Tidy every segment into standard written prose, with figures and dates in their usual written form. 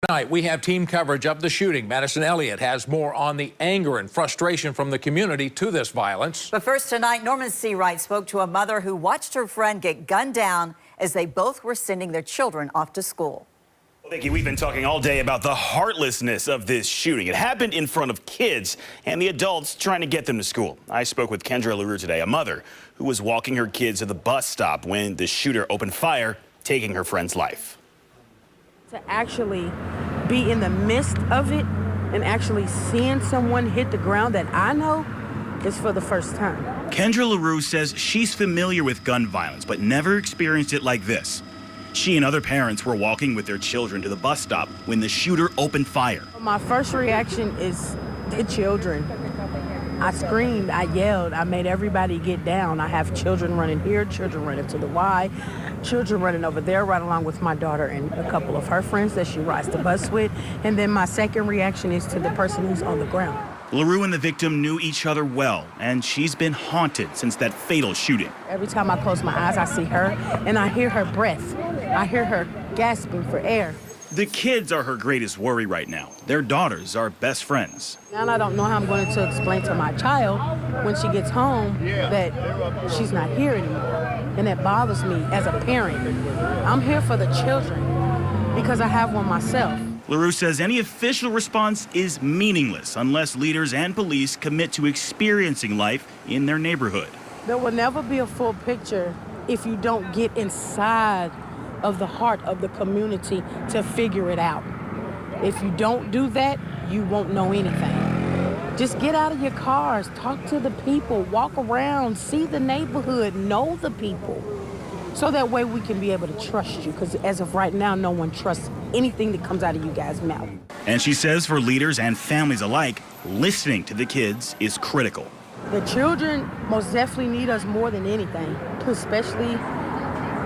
Tonight, we have team coverage of the shooting. Madison Elliott has more on the anger and frustration from the community to this violence. But first tonight, Norman Seawright spoke to a mother who watched her friend get gunned down as they both were sending their children off to school. Well, Vicki, we've been talking all day about the heartlessness of this shooting. It happened in front of kids and the adults trying to get them to school. I spoke with Kendra LaRue today, a mother who was walking her kids to the bus stop when the shooter opened fire, taking her friend's life. To actually be in the midst of it and actually seeing someone hit the ground that I know is for the first time. Kendra LaRue says she's familiar with gun violence, but never experienced it like this. She and other parents were walking with their children to the bus stop when the shooter opened fire. My first reaction is the children. I screamed, I yelled, I made everybody get down. I have children running here, children running to the Y, children running over there right along with my daughter and a couple of her friends that she rides the bus with. And then my second reaction is to the person who's on the ground. LaRue and the victim knew each other well, and she's been haunted since that fatal shooting. Every time I close my eyes, I see her and I hear her breath. I hear her gasping for air. The kids are her greatest worry right now. Their daughters are best friends. Now I don't know how I'm going to explain to my child when she gets home that she's not here anymore. And that bothers me as a parent. I'm here for the children because I have one myself. LaRue says any official response is meaningless unless leaders and police commit to experiencing life in their neighborhood. There will never be a full picture if you don't get inside of the heart of the community to figure it out. If you don't do that, you won't know anything. Just get out of your cars, talk to the people, walk around, see the neighborhood, know the people. So that way we can be able to trust you, because as of right now, no one trusts anything that comes out of you guys' mouth. And she says for leaders and families alike, listening to the kids is critical. The children most definitely need us more than anything, especially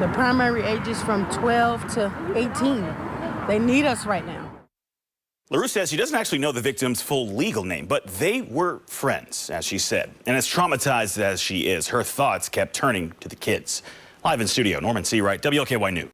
the primary ages from 12 to 18. They need us right now. LaRue says she doesn't actually know the victim's full legal name, but they were friends, as she said. And as traumatized as she is, her thoughts kept turning to the kids. Live in studio, Norman Seawright, WLKY News.